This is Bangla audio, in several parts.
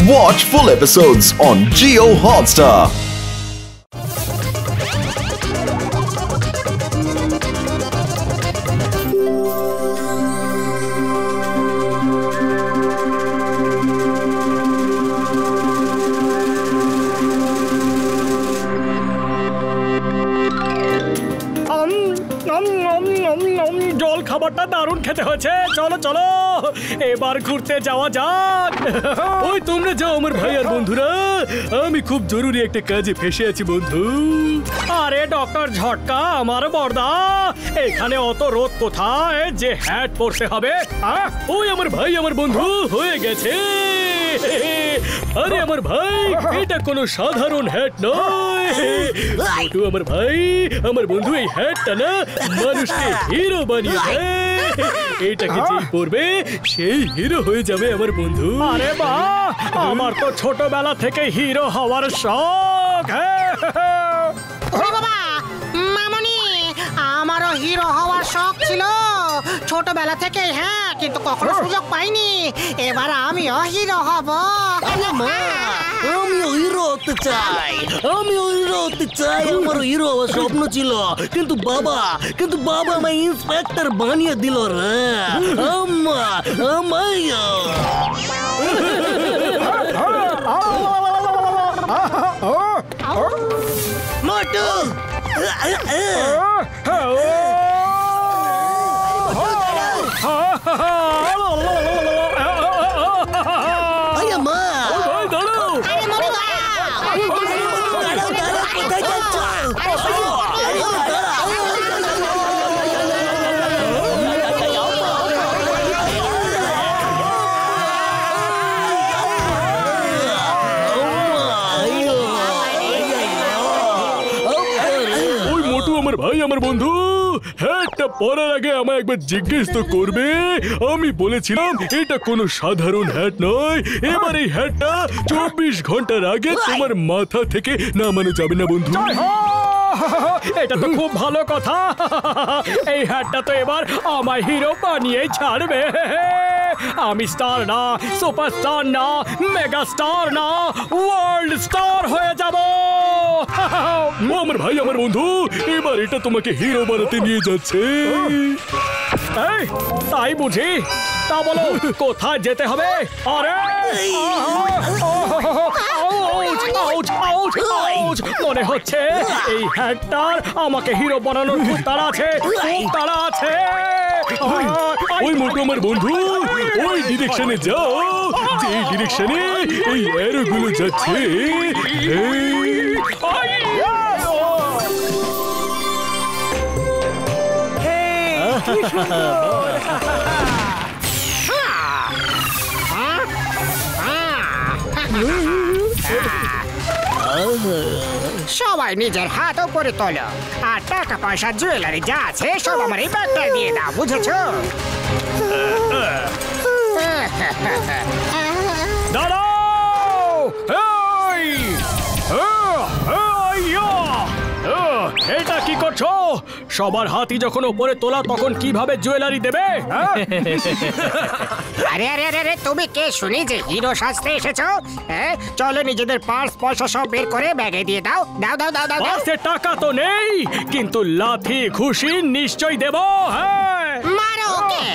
Watch full episodes on Jio Hotstar. জল খাবারটা দারুণ খেতে হয়েছে। চলো চলো এবার ঘুরতে যাওয়া যাক। ওই তোমরা যাও আমার ভাই আর বন্ধুরা, আমি খুব জরুরি একটা কাজে ফেসে আছি বন্ধু। আরে ডক্টর ঝটকা আমার বর্দা, এখানে অত রোদ কোথায় যে হ্যাট পরতে হবে? ওই আমার ভাই আমার বন্ধু হয়ে গেছে। আরে আমার ভাই, এটা কোনো সাধারণ হ্যাট নয়। আমার ভাই আমার বন্ধু এই হ্যাটটা না মানুষকে হিরো বানিয়ে দেয়। এটাকে যেই পরবে সেই হিরো হয়ে যাবে আমার বন্ধু। আরে বাহ, আমার তো ছোটবেলা থেকে হিরো হওয়ার শখ। বাবা মামনি, আমারও হিরো হওয়ার শখ ছিল ছোটবেলা থেকে, হ্যাঁ, কিন্তু কখনো সুযোগ পাইনি। এবার আমিও হিরো হব। আমিও হিরো হতে চাই, আমার হিরো হওয়ার স্বপ্ন ছিল, কিন্তু বাবা আমায় ইন্সপেক্টর বানিয়ে দিল রে। মোটু আমার ভাই আমার বন্ধু, হ্যাটটা পরার আগে আমায় একবার জিজ্ঞেস তো করবে। আমি বলেছিলাম এটা কোনো সাধারণ হ্যাট নয়। এবার এই হ্যাটটা 24 ঘন্টার আগে তোমার মাথা থেকে নামানো যাবে না বন্ধু। এটা তো খুব ভালো কথা। এই হ্যাটটা তো এবার আমায় হিরো বানিয়ে ছাড়বে। আমি স্টার না, সুপারস্টার না, মেগা স্টার না, ওয়ার্ল্ড স্টার হয়ে যাব। আমার ভাই আমার বন্ধু, এবার এটা তোমাকে হিরো বানাতে নিয়ে যাচ্ছে। তাই বুঝি? তা বলো কোথায় যেতে হবে? আরে মনে হচ্ছে এই হ্যাটটার আমাকে হিরো বানানোর খুব তাড়া আছে, ওই মোটু আমার বন্ধু, ওই ডিরেকশনে যাও যে ডিরেকশনে এই অ্যারোগুলো যাচ্ছে। সবাই নিজের হাত উপরে তোলো, আর টাকা পয়সা জুয়েলারি যা আছে সব আমার এই ব্যাগটায় দিয়ে দাও, বুঝেছো? এটা কি করছো? সবার হাতই যখন উপরে তোলা তখন কিভাবে জুয়েলারি দেবে? আরে আরে আরে, তুমি কে শুনি যে হিরো সাজতে এসেছো? চলো নিজেদের পার্স পয়সা সব বের করে ব্যাগে দিয়ে দাও। দাও দাও দাও দাও। পার্সে টাকা তো নেই, কিন্তু লাথি খুশি নিশ্চয়ই দেব। হ্যাঁ, মারো ওকে।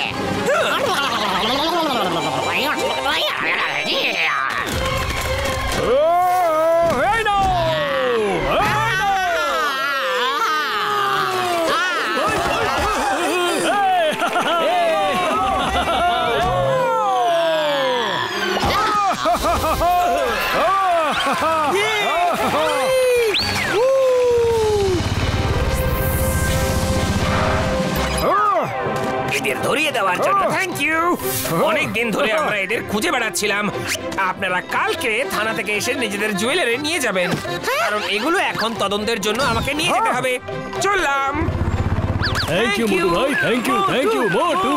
এদের ধরিয়ে দেওয়ার জন্য থ্যাংক ইউ। অনেক দিন ধরে আমরা এদের খুঁজে বেড়াচ্ছিলাম। আপনারা কালকে থানা থেকে এসে নিজেদের জুয়েলারি নিয়ে যাবেন, কারণ এগুলো এখন তদন্তের জন্য আমাকে নিয়ে যেতে হবে। চললাম। থ্যাংক ইউ মোটু ভাই, থ্যাংক ইউ মোটু।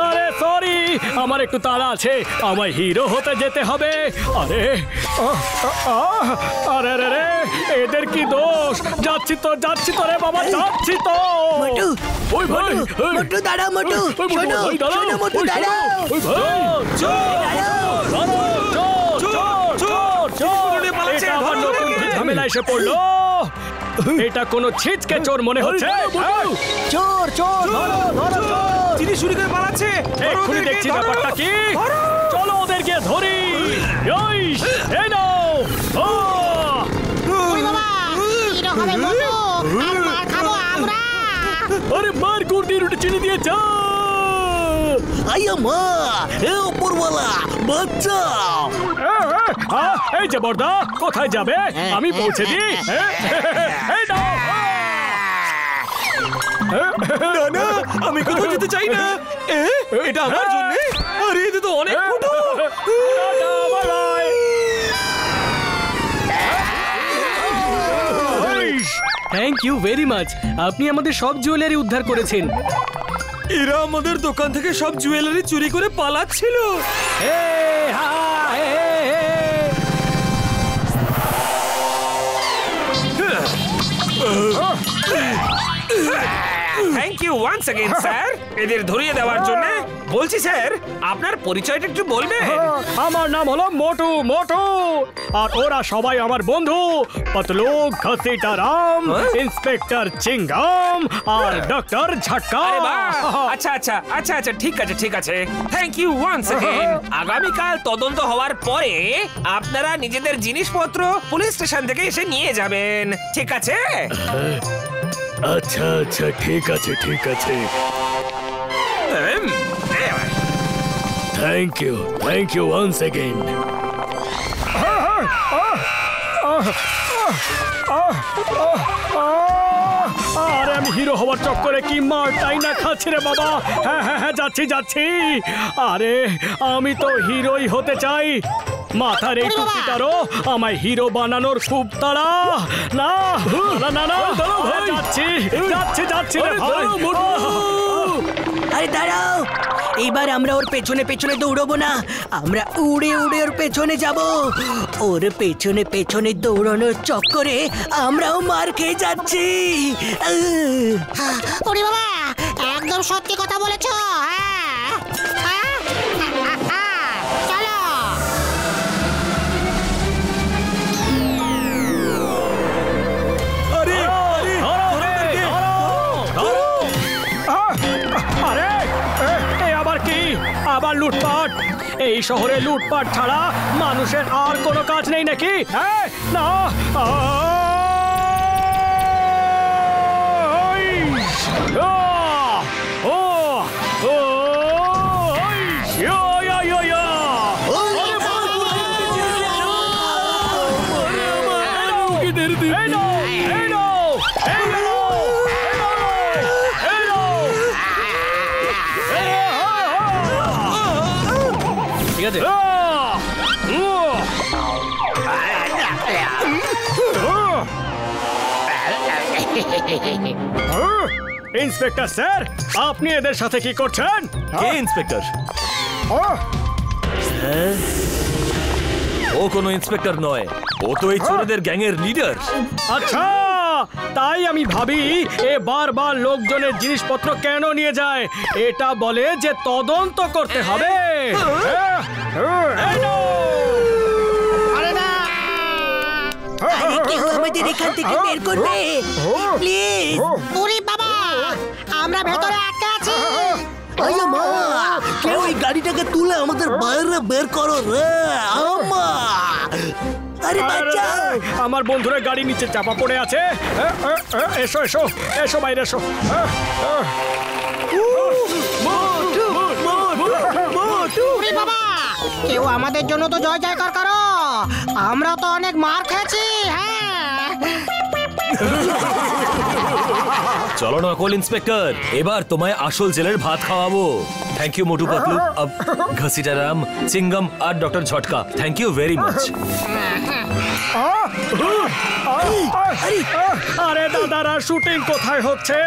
আরে সরি, আমার একটু তাড়া আছে, আমায় হিরো হতে যেতে হবে। আরে আরে আরে, এদের কি দোষ? যাচ্ছি তো রে বাবা, যাচ্ছি তো। মোটু, ওই ভাই, মোটু দাঁড়াও, মোটু শোনো, মোটু দাঁড়াও। ওই ভাই, দাঁড়াও। ঝামেলা এসে পড়লো। এটা কোনো ছিচকে চোর মনে হচ্ছে। চোর চোর ধরো ধরো চোর। চিনি চুরি করে পালাচ্ছে। এক্ষুনি দেখছি ব্যাপারটা কি। চলো ওদেরকে ধরি। ইস, এই নাও। ওরে বাবা, হিরো হবে মোটু, আর মার খাবো আমরা। আরে মার গুড় রুটি চিনি দিয়ে যা। আইয়া মা, এ উপরওয়ালা বাঁচাও। এই যে বর্দা, কোথায় যাবে? আমি পৌঁছে দিই। এই নাও। না আমি কোথাও যেতে চাই না। এটা আমার জন্য। আরে এটা তো অনেক ছোট। Thank you very much. আপনি আমাদের সব জুয়েলারি উদ্ধার করেছেন। এরা আমাদের দোকান থেকে সব জুয়েলারি চুরি করে পালাচ্ছিল। Thank you once again sir, এদের ধরিয়ে দেওয়ার জন্য। বলছি স্যার, আপনার পরিচয়টা একটু বলবেন? আমার নাম হলো মোটু মোটু, আর ওরা সবাই আমার বন্ধু। পতলু, ঘসিটারাম, ইন্সপেক্টর চিঙ্গাম আর ডক্টর ঝটকা। আরে বাহ! আচ্ছা আচ্ছা আচ্ছা আচ্ছা, ঠিক আছে ঠিক আছে। Thank you once again. আগামীকাল তদন্ত হওয়ার পরে আপনারা নিজেদের জিনিসপত্র পুলিশ স্টেশন থেকে এসে নিয়ে যাবেন, ঠিক আছে? আচ্ছা আচ্ছা, ঠিক আছে ঠিক আছে। Thank you once again. আরে আমি হিরো হওয়ার চক্করে কি মারটাই না খাচ্ছি রে বাবা। হ্যাঁ হ্যাঁ হ্যাঁ, যাচ্ছি যাচ্ছি। আরে আমি তো হিরোই হতে চাই। মাথার এই টুপিটারও আমায় হিরো বানানোর খুব তাড়া। না না না না, যাচ্ছি যাচ্ছি যাচ্ছি রে ভাই। আরে দাঁড়াও, এইবার আমরা ওর পেছনে পেছনে দৌড়বো না, আমরা উড়ে উড়ে ওর পেছনে যাব। ওর পেছনে পেছনে দৌড়ানোর চক্করে আমরাও মার খেয়ে যাচ্ছি। ওরে বাবা, একদম সত্যি কথা বলেছ। চলো। আরে আরে আবার কি? আবার লুটপাট? এই শহরে লুটপাট ছাড়া মানুষের আর কোনো কাজ নেই নাকি? হ্যাঁ না। ঠিক আছে। ইন্সপেক্টর স্যার, আপনি এদের সাথে কি করছেন? কে ইন্সপেক্টর? ও কোনো ইন্সপেক্টর নয়, ও তো এই চোরদের গ্যাংয়ের লিডার। আচ্ছা, তাই আমি ভাবি এ বারবার লোকজনের জিনিসপত্র কেন নিয়ে যায়। এটা বলে যে তদন্ত করতে হবে। আরে কেউ আমাদের এখান থেকে বের করবে প্লিজ। ওরে বাবা, আমরা ভেতরে আটকে আছি। আরে মা, কেউ এই গাড়িটাকে তুলে আমাদের বাইরে বের করো রে আম্মা। আরে বাচ্চা, আমার বন্ধুরা গাড়ি নিচে চাপা পড়ে আছে। এসো এসো এসো, বাইরে এসো। ওরে বাবা, কেউ আমাদের জন্য তো জয় জয়কার করো। আমরা তো অনেক মার খেয়েছি। হ্যাঁ, চলো না কল ইন্সপেক্টর, এবার তোমায় আসল জেলের ভাত খাওয়াবো। থ্যাংক ইউ মোটু পাতলু, ঘসিটারাম, চিঙ্গম আর doctor Jhatka. Thank you very much. আরে দাদারা, শুটিং কোথায় হচ্ছে?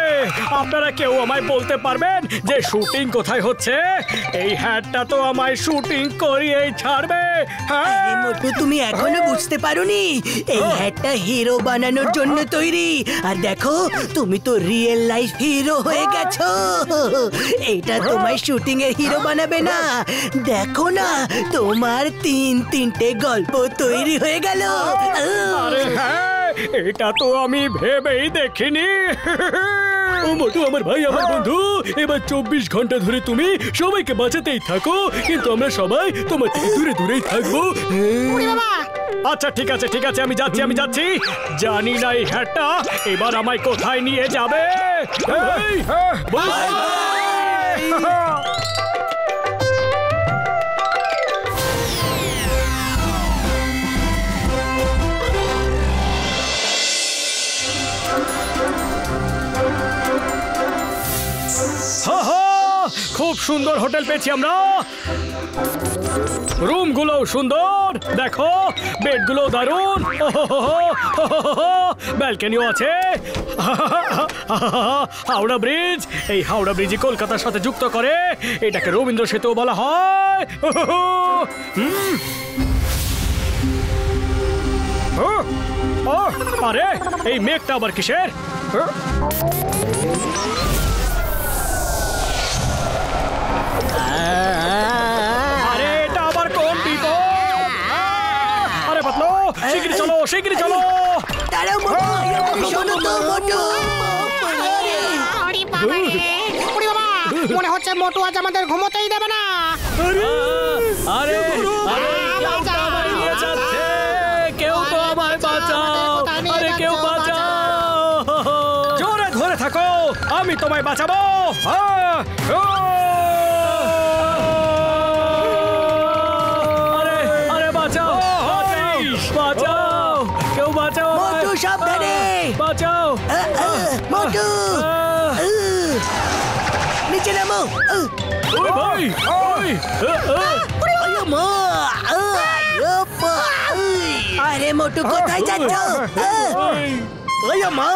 আপনারা কেউ আমায় বলতে পারবেন যে শুটিং কোথায় হচ্ছে? এই হ্যাটটা তো আমায় শুটিং করিয়েই ছাড়বে। আরে মোটু, তুমি এখনো বুঝতে পারোনি? এই হ্যাটটা হিরো বানানোর জন্য তৈরি। আর দেখো, তুমি তো রিয়েল লাইফ হিরো হয়ে গেছো। এটা তোমায় শুটিং এর হিরো বানাবে না। দেখো না, তোমার তিনটে গল্প তৈরি হয়ে গেল। আরে হ্যাঁ, এটা তো আমি ভেবেই দেখিনি। ও মোটু আমার ভাই আমার বন্ধু, এবার 24 ঘন্টা ধরে তুমি সবাইকে বাঁচাতেই থাকো, কিন্তু আমরা সবাই তোমার থেকে দূরে দূরেই থাকবো। ওরে বাবা, আচ্ছা ঠিক আছে ঠিক আছে, আমি যাচ্ছি। জানি না এই হ্যাটটা এবার আমায় কোথায় নিয়ে যাবে। এই, বাই। খুব সুন্দর হোটেল পেয়েছি আমরা, রুমগুলো সুন্দর, দেখো বেডগুলো দারুণ, ব্যালকনিও আছে। হাওড়া ব্রিজ, এই হাওড়া ব্রিজই কলকাতার সাথে যুক্ত করে, এটাকে রবীন্দ্র সেতু বলা হয়। আরে এই মেঘটা আবার কিসের? আরে এটা আবার কোন বিপদ? আরে পাতলো, শিগগিরি চলো। দাঁড়াও মোটু, শোনো তো মোটু। আরে বাবা রে, ওরে বাবা, মনে হচ্ছে মোটু আজ আমাদের ঘুমোতেই দেবে না। আরে কেউ তো আমায় নিয়ে যাচ্ছে, কেউ তো আমায় বাঁচাও, আরে কেউ বাঁচাও। জোরে ধরে থাকো, আমি তোমায় বাঁচাবো। আরে বাঁচাও, কেউ বাঁচাও, মোটু সাবধানে, বাঁচাও। মোটু নিচে নামো। ওই ভাই, আরে মোটু কোথায় যাচ্ছ? মা,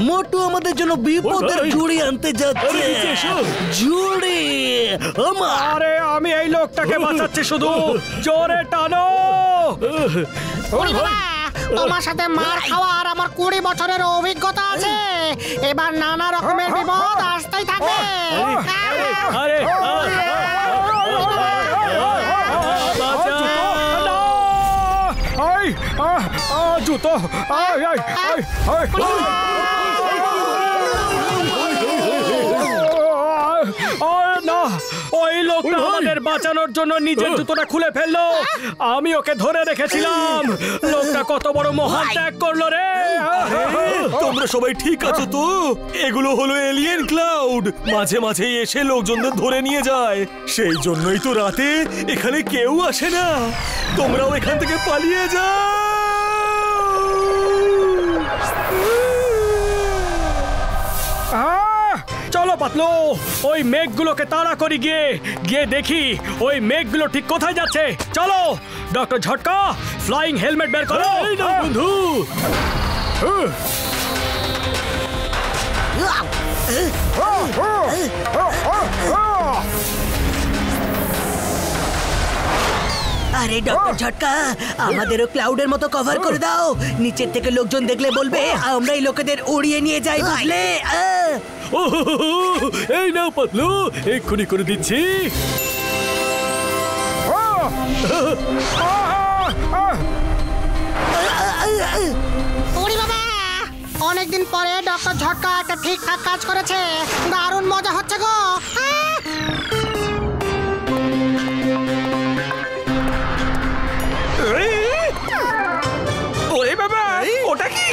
মোটু আমাদের জন্য বিপদের ঝুড়ি আনতে যাচ্ছে। ঝুড়ি? আরে আমি এই লোকটাকে বাঁচাচ্ছি, শুধু জোরে টানো। ওরে বাবা, তোমার সাথে মার খাওয়ার আমার 20 বছরের অভিজ্ঞতা আছে, এবার নানা রকমের বিপদ আসতেই থাকবে। আরে জুতো, না, ওই লোকটা আমাদের বাঁচানোর জন্য নিজের জুতোটা খুলে ফেললো। আমি ওকে ধরে রেখেছিলাম। লোকটা কত বড় মহান ত্যাগ করলো রে। তোমরা সবাই ঠিক আছো তো? এগুলো হলো এলিয়েন ক্লাউড, মাঝে মাঝে এসে লোকজনদের ধরে নিয়ে যায়। সেই জন্যই তো রাতে এখানে কেউ আসে না। তোমরাও এখান থেকে পালিয়ে যাও। চলো পাতলু, ওই মেঘগুলোকে তাড়া করি, গিয়ে দেখি ওই মেঘগুলো ঠিক কোথায় যাচ্ছে। চলো ডক্টর ঝটকা, ফ্লাইং হেলমেট বের করো। বন্ধু, আরে ডক্টর ঝটকা, আমাদেরও ক্লাউডের মতো কভার করে দাও। নিচের থেকে লোকজন দেখলে বলবে আমরা এই লোকেদের উড়িয়ে নিয়ে যাই, বুঝলে? এই নাও পাতলু, এক্ষুনি করে দিচ্ছি। ওরে বাবা, অনেকদিন পরে ডক্টর ঝটকা একটা ঠিকঠাক কাজ করেছে, দারুণ মজা হচ্ছে গো। ওরে বাবা, ওটা কি?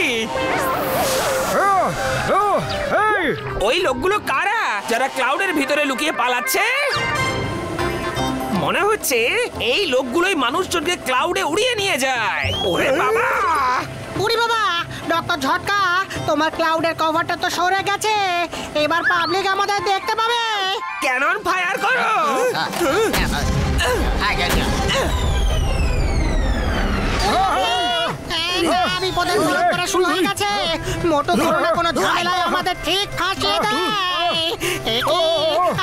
ওই লোকগুলো কারা যারা ক্লাউডের ভিতরে লুকিয়ে পালাচ্ছে? মনে হচ্ছে এই লোকগুলোই মানুষজনকে ক্লাউডে উড়িয়ে নিয়ে যায়। ওরে বাবা, ওরে বাবা, ডক্টর ঝটকা, তোমার ক্লাউডের কভারটা তো সরে গেছে, এবার পাবলিক আমাদের দেখতে পাবে। ক্যানন ফায়ার করো। বিপদের মুখে পড়া শুরু হয়ে গেছে। মোটো কোনো না কোনো ঝামেলায় আমাদের ঠিক ফাঁসিয়ে দেয়।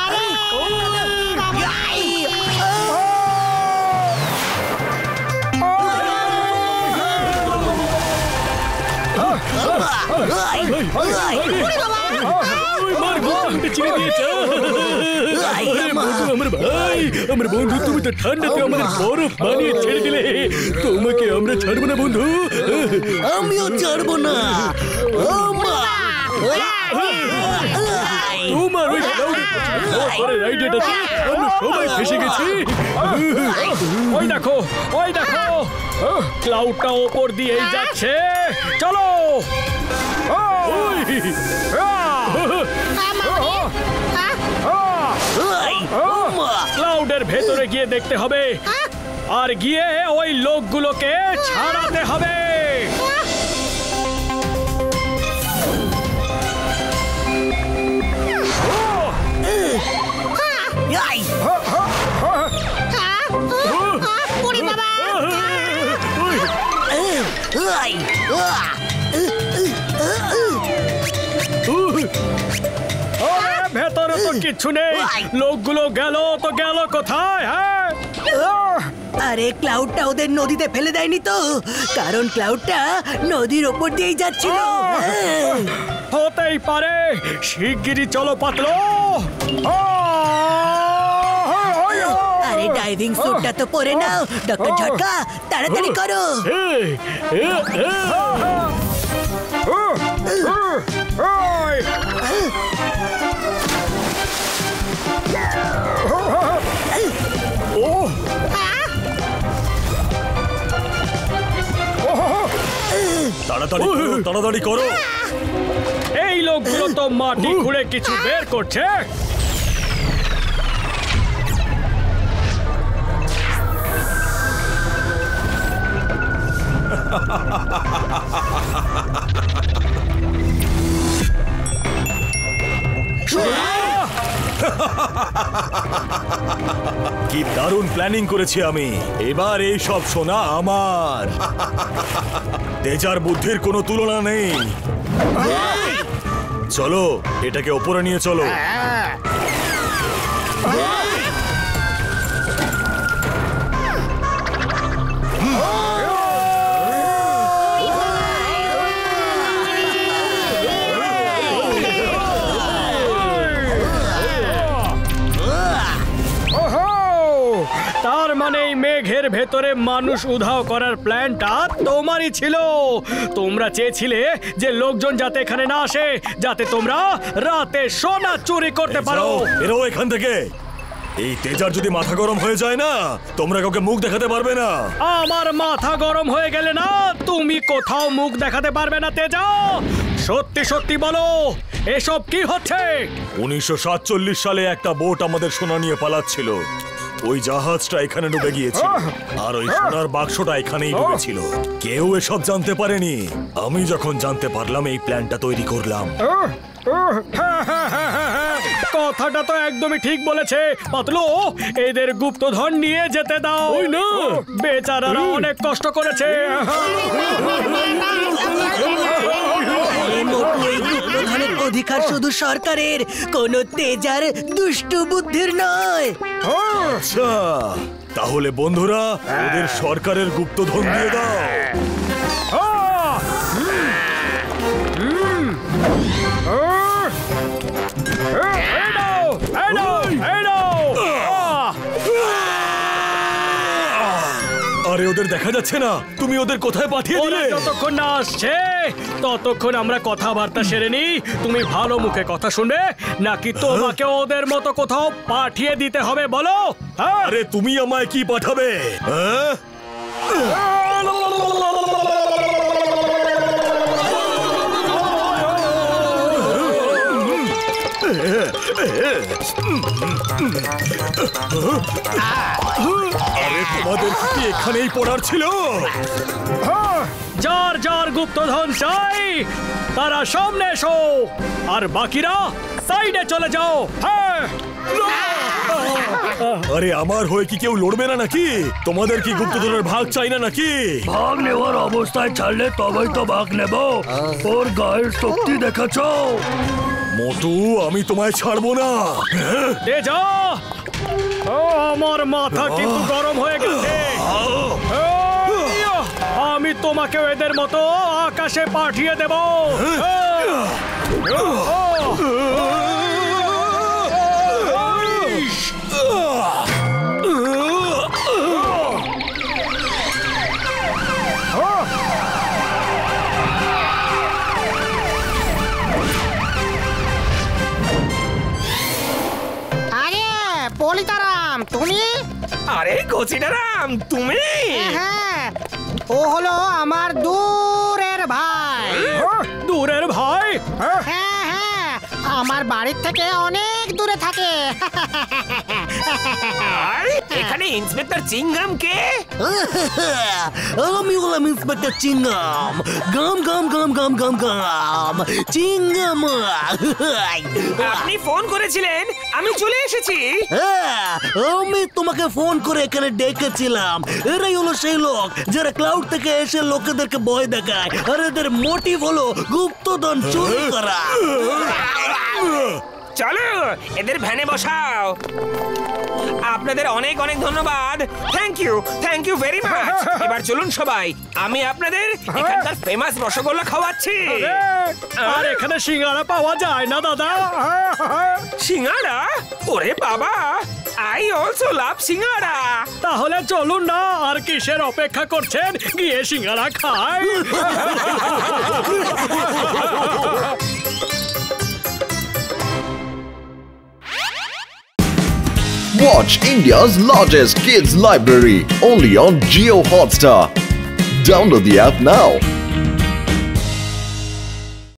আরে ওরে বাবা, ওই মার ঘুমটা চিনে দিয়েছে। আরে মোটু আমার ভাই, আমার বন্ধু, তুমি তো ঠান্ডাতে আমাদের বরফ বানিয়ে ছেড়ে দিলে, তোমাকে আমরা ছাড়বো না বন্ধু। আমিও ছাড়বো না। তোমার ওই ক্লাউডের আইডিয়াটাতে আমরা সবাই ফেসে গেছি। ওই দেখো, ওই দেখো, ক্লাউডটা ওপর দিয়েই যাচ্ছে। চলো। ক্লাউডের ভেতরে গিয়ে দেখতে হবে, আর গিয়ে ওই লোকগুলোকে ছাড়াতে হবে। ভেতরে তো কিচ্ছু নেই, লোকগুলো গেল তো গেল কোথায়? হ্যাঁ, আরে ক্লাউডটা ওদের নদীতে ফেলে দেয়নি তো, কারণ ক্লাউডটা নদীর ওপর দিয়েই যাচ্ছিল। হতেই পারে। শিগগিরই চলো পাতলো। আরে ডাইভিং স্যুটটা তো পরে নাও ডক্টর ঝটকা, তাড়াতাড়ি করো। তাড়াতাড়ি করো, তাড়াতাড়ি করো। এই লোকগুলো তো মাটি খুঁড়ে কিছু বের করছে। কি দারুণ প্ল্যানিং করেছি আমি। এবার এই সব সোনা আমার। তেজার বুদ্ধির কোনো তুলনা নেই। চলো, এটাকে ওপরে নিয়ে চলো। তার মানে এই মেঘের ভেতরে মানুষ উধাও করার প্ল্যানটা তোমারই ছিল। তোমরা চেয়েছিলে যে লোকজন যাতে এখানে না আসে, যাতে তোমরা রাতে সোনা চুরি করতে পারো। এরও এখান থেকে। এই তেজার যদি মাথা গরম হয়ে যায় না, তোমরা কাউকে মুখ দেখাতে পারবে না। আমার মাথা গরম হয়ে গেলে না, তুমি কোথাও মুখ দেখাতে পারবে না তেজা। সত্যি সত্যি বলো, এসব কি হচ্ছে? 1947 সালে একটা বোট আমাদের সোনা নিয়ে পালাচ্ছিল। ওই জাহাজটা এখানে ডুবে গিয়েছিল, আর ওই সোনার বাক্সটা এখানেই ডুবেছিল। কেউ এসব জানতে পারেনি। আমি যখন জানতে পারলাম, এই প্ল্যানটা তৈরি করলাম। কথাটা তো একদমই ঠিক বলেছে পাতলু। এদের গুপ্তধন নিয়ে যেতে দাও। ওই না, বেচারারা অনেক কষ্ট করেছে। এই গুপ্তধনের অধিকার শুধু সরকারের, কোনো তেজার দুষ্টু বুদ্ধির নয়। আচ্ছা, তাহলে বন্ধুরা, ওদের সরকারের গুপ্তধন দিয়ে দাও। আরে ওদের দেখা যাচ্ছে না, তুমি ওদের কোথায় পাঠিয়ে ওরা দিলে? যতক্ষণ না আসছে ততক্ষণ আমরা কথাবার্তা সেরে নি। তুমি ভালো মুখে কথা শুনবে, নাকি তোমাকে ওদের মতো কোথাও পাঠিয়ে দিতে হবে বলো? হ্যাঁ? আরে তুমি আমায় কি পাঠাবে? হ্যাঁ? আরে তোমাদের কি এখানেই পড়ার ছিল? যার যার গুপ্তধন চাই তারা সামনে এসো, আর বাকিরা সাইডে চলে যাও। হ্যাঁ, আরে আমার হয়ে কি কেউ লড়বে না নাকি? তোমাদের কি গুপ্তধনের ভাগ চাই না নাকি? ভাগ নেওয়ার অবস্থায় ছাড়লে তবেই তো ভাগ নেব। ওর গায়ের শক্তি দেখেছ? মোটু, আমি তোমায় ছাড়বো না। দে যা। ও, আমার মাথা কিন্তু গরম হয়ে গেছে। আমি তোমাকে এদের মতো আকাশে পাঠিয়ে দেব। আরে পলিতারাম, তুমি? আরে কচিটারাম, তুমি? হ্যাঁ, ও হলো আমার দূরের ভাই। দূরের ভাই? হ্যাঁ হ্যাঁ, আমার বাড়ির থেকে অনেক দূরে থাকে। আর এখানে ইন্সপেক্টর চিংগাম কে? আমি হলাম ইন্সপেক্টর চিংগাম। গাম গাম গাম গাম গাম গাম চিংগাম। আপনি ফোন করেছিলেন, আমি চলে এসেছি। হ্যাঁ, আমি তোমাকে ফোন করে এখানে ডেকেছিলাম। এরাই হলো সেই লোক যারা ক্লাউড থেকে এসে লোকেদেরকে ভয় দেখায়, আর এদের মোটিভ হলো গুপ্তধন চুরি করা। চলো এদের ভ্যানে বসাও। আপনাদের অনেক অনেক ধন্যবাদ। Thank you very much. এবার চলুন সবাই, আমি আপনাদের এখানকার ফেমাস রসগোল্লা খাওয়াচ্ছি। আর এখানে সিঙ্গারা পাওয়া যায় না দাদা? সিঙ্গারা? ওরে বাবা, আই অলসো লাভ সিঙ্গারা। তাহলে চলুন না, আর কিসের অপেক্ষা করছেন? গিয়ে সিঙ্গারা খাই। Watch India's largest kids library only on Jio Hotstar. Download the app now.